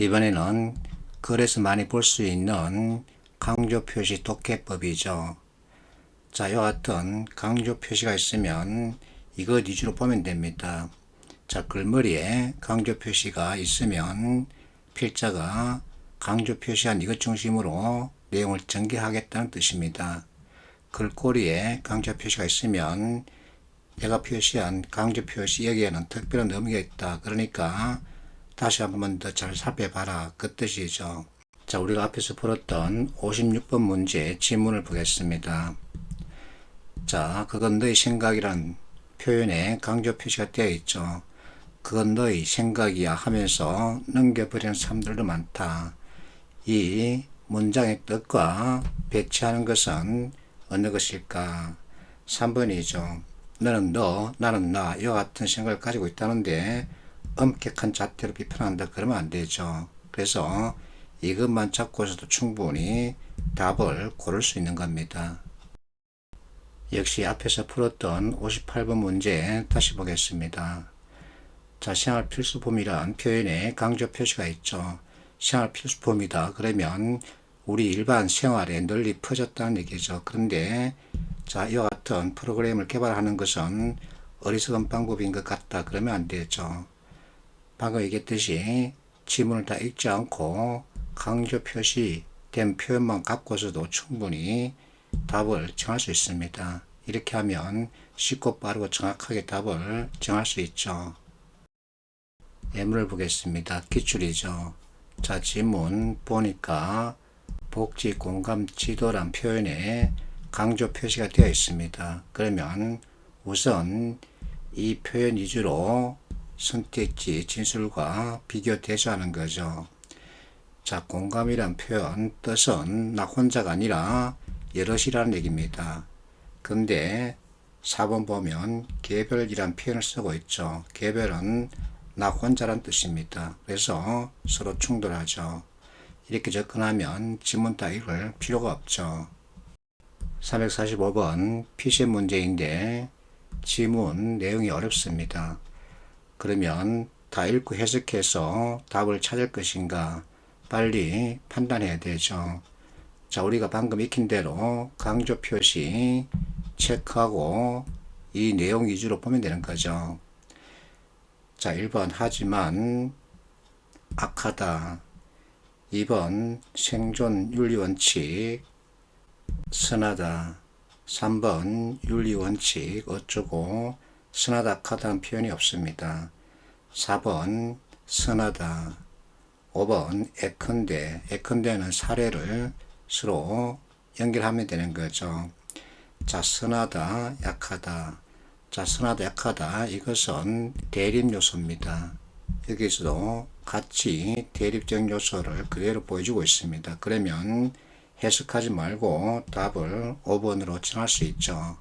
이번에는 글에서 많이 볼 수 있는 강조 표시 독해법이죠. 자, 이와 같은 강조 표시가 있으면 이거 위주로 보면 됩니다. 자, 글머리에 강조 표시가 있으면 필자가 강조 표시한 이것 중심으로 내용을 전개하겠다는 뜻입니다. 글꼬리에 강조 표시가 있으면 내가 표시한 강조 표시 여기에는 특별한 의미가 있다. 그러니까 다시 한 번 더 잘 살펴봐라. 그 뜻이죠. 자, 우리가 앞에서 풀었던 56번 문제 지문을 보겠습니다. 자, 그건 너의 생각이란 표현에 강조 표시가 되어 있죠. 그건 너의 생각이야 하면서 넘겨버리는 사람들도 많다. 이 문장의 뜻과 배치하는 것은 어느 것일까? 3번이죠. 너는 너, 나는 나, 이와 같은 생각을 가지고 있다는데 엄격한 잣대로 비판한다. 그러면 안 되죠. 그래서 이것만 잡고서도 충분히 답을 고를 수 있는 겁니다. 역시 앞에서 풀었던 58번 문제 다시 보겠습니다. 자, 생활 필수품이란 표현에 강조 표시가 있죠. 생활 필수품이다. 그러면 우리 일반 생활에 널리 퍼졌다는 얘기죠. 그런데 자, 이와 같은 프로그램을 개발하는 것은 어리석은 방법인 것 같다. 그러면 안 되죠. 방금 얘기했듯이 지문을 다 읽지 않고 강조 표시된 표현만 갖고서도 충분히 답을 정할 수 있습니다. 이렇게 하면 쉽고 빠르고 정확하게 답을 정할 수 있죠. 예문을 보겠습니다. 기출이죠. 자, 지문 보니까 복지 공감 지도란 표현에 강조 표시가 되어 있습니다. 그러면 우선 이 표현 위주로 선택지 진술과 비교 대조하는 거죠. 자, 공감이란 표현 뜻은 나 혼자가 아니라 여럿이라는 얘기입니다. 근데 4번 보면 개별이란 표현을 쓰고 있죠. 개별은 나 혼자란 뜻입니다. 그래서 서로 충돌하죠. 이렇게 접근하면 지문 다 읽을 필요가 없죠. 345번 피시 문제인데 지문 내용이 어렵습니다. 그러면 다 읽고 해석해서 답을 찾을 것인가 빨리 판단해야 되죠. 자, 우리가 방금 익힌 대로 강조 표시 체크하고 이 내용 위주로 보면 되는 거죠. 자, 1번 하지만 악하다. 2번 생존 윤리원칙 선하다. 3번 윤리원칙 어쩌고 선하다 악하다는 표현이 없습니다. 4번 선하다. 5번 예컨대는 사례를 서로 연결하면 되는 거죠. 자, 선하다, 약하다. 자, 선하다, 약하다. 이것은 대립 요소입니다. 여기서도 같이 대립적 요소를 그대로 보여주고 있습니다. 그러면 해석하지 말고 답을 5번으로 정할 수 있죠.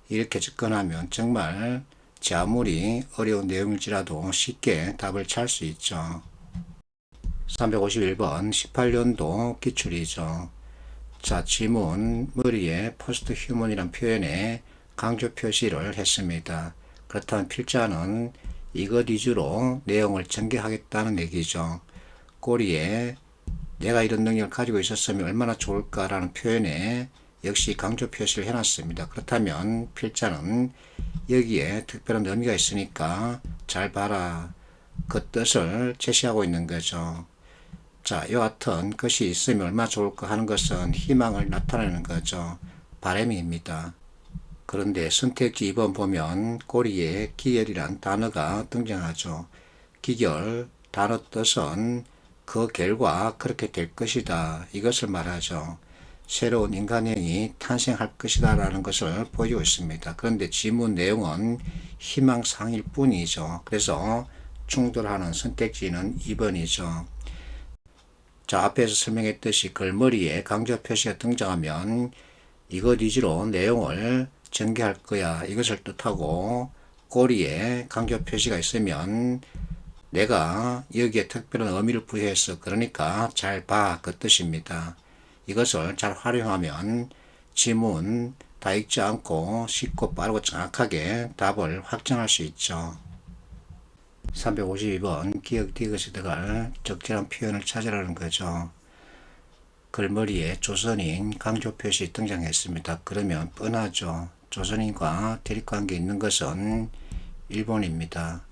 이렇게 접근하면 정말 아무리 어려운 내용일지라도 쉽게 답을 찾을 수 있죠. 351번 18년도 기출이죠. 자, 지문 머리에 포스트 휴먼이란 표현에 강조 표시를 했습니다. 그렇다면 필자는 이것 위주로 내용을 전개하겠다는 얘기죠. 꼬리에 내가 이런 능력을 가지고 있었으면 얼마나 좋을까라는 표현에 역시 강조 표시를 해놨습니다. 그렇다면 필자는 여기에 특별한 의미가 있으니까 잘 봐라. 그 뜻을 제시하고 있는 거죠. 자, 이와 같은 것이 있으면 얼마나 좋을까 하는 것은 희망을 나타내는 거죠. 바람입니다. 그런데 선택지 2번 보면 꼬리에 기결이란 단어가 등장하죠. 기결, 단어 뜻은 그 결과 그렇게 될 것이다. 이것을 말하죠. 새로운 인간형이 탄생할 것이다 라는 것을 보여주고 있습니다. 그런데 지문 내용은 희망사항일 뿐이죠. 그래서 충돌하는 선택지는 2번이죠. 자, 앞에서 설명했듯이 글머리에 강조 표시가 등장하면 이것 위주로 내용을 전개할 거야. 이것을 뜻하고 꼬리에 강조 표시가 있으면 내가 여기에 특별한 의미를 부여해서 그러니까 잘 봐. 그 뜻입니다. 이것을 잘 활용하면 지문 다 읽지 않고 쉽고 빠르고 정확하게 답을 확정할 수 있죠. 352번 기억 디귿에 들어갈 적절한 표현을 찾으라는 거죠. 글머리에 조선인 강조 표시 등장했습니다. 그러면 뻔하죠. 조선인과 대립관계 있는 것은 일본입니다.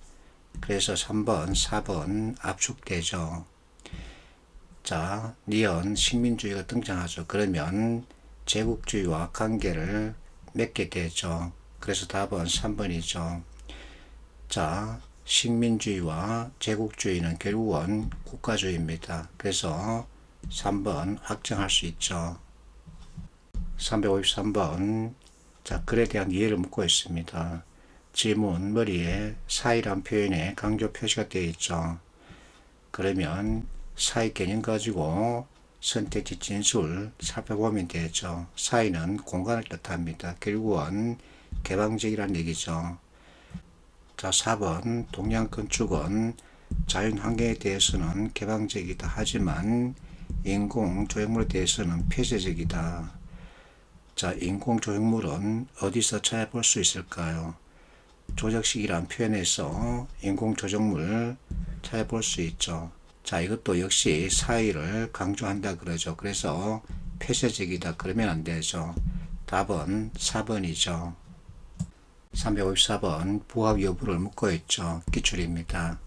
그래서 3번, 4번 압축되죠. 자, 니은 식민주의가 등장하죠. 그러면 제국주의와 관계를 맺게 되죠. 그래서 답은 3번이죠. 자, 식민주의와 제국주의는 결국은 국가주의입니다. 그래서 3번 확정할 수 있죠. 353번. 자, 글에 대한 이해를 묻고 있습니다. 지문 머리에 사이란 표현에 강조 표시가 되어 있죠. 그러면 사이 개념 가지고 선택지 진술 살펴보면 되죠. 사이는 공간을 뜻합니다. 결국은 개방적이라는 얘기죠. 자, 4번 동양 건축은 자연환경에 대해서는 개방적이다 하지만 인공 조형물에 대해서는 폐쇄적이다. 자, 인공 조형물은 어디서 찾아볼 수 있을까요? 조적식이란 표현에서 인공 조형물 찾아볼 수 있죠. 자, 이것도 역시 사이를 강조한다 그러죠. 그래서 폐쇄적이다 그러면 안 되죠. 답은 4번이죠. 354번 부합 여부를 묻고 있죠. 기출입니다.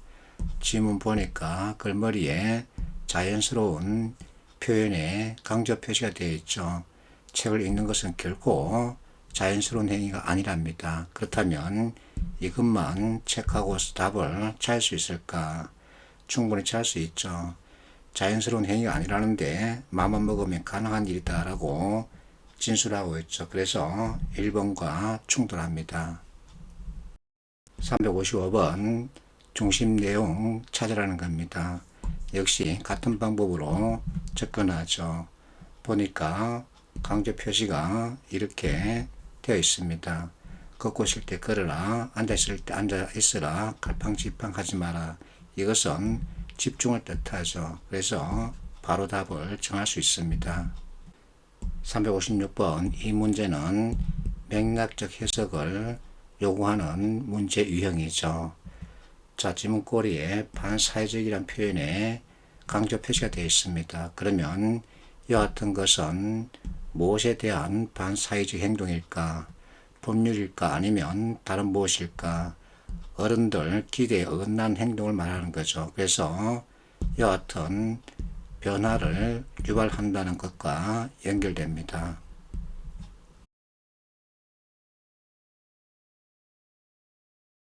지문 보니까 글머리에 자연스러운 표현에 강조 표시가 되어 있죠. 책을 읽는 것은 결코 자연스러운 행위가 아니랍니다. 그렇다면 이것만 체크하고서 답을 찾을 수 있을까? 충분히 찾을 수 있죠. 자연스러운 행위가 아니라는데 마음만 먹으면 가능한 일이다 라고 진술하고 있죠. 그래서 1번과 충돌합니다. 355번 중심 내용 찾으라는 겁니다. 역시 같은 방법으로 접근하죠. 보니까 강조 표시가 이렇게 되어 있습니다. 걷고 있을 때 걸어라, 앉아 있을 때 앉아 있으라, 갈팡질팡 하지 마라. 이것은 집중을 뜻하죠. 그래서 바로 답을 정할 수 있습니다. 356번 이 문제는 맥락적 해석을 요구하는 문제 유형이죠. 자, 지문꼬리에 반사회적이란 표현에 강조 표시가 되어 있습니다. 그러면 이와 같은 것은 무엇에 대한 반사회적 행동일까? 법률일까? 아니면 다른 무엇일까? 어른들 기대에 어긋난 행동을 말하는 거죠. 그래서 이와 같은 변화를 유발한다는 것과 연결됩니다.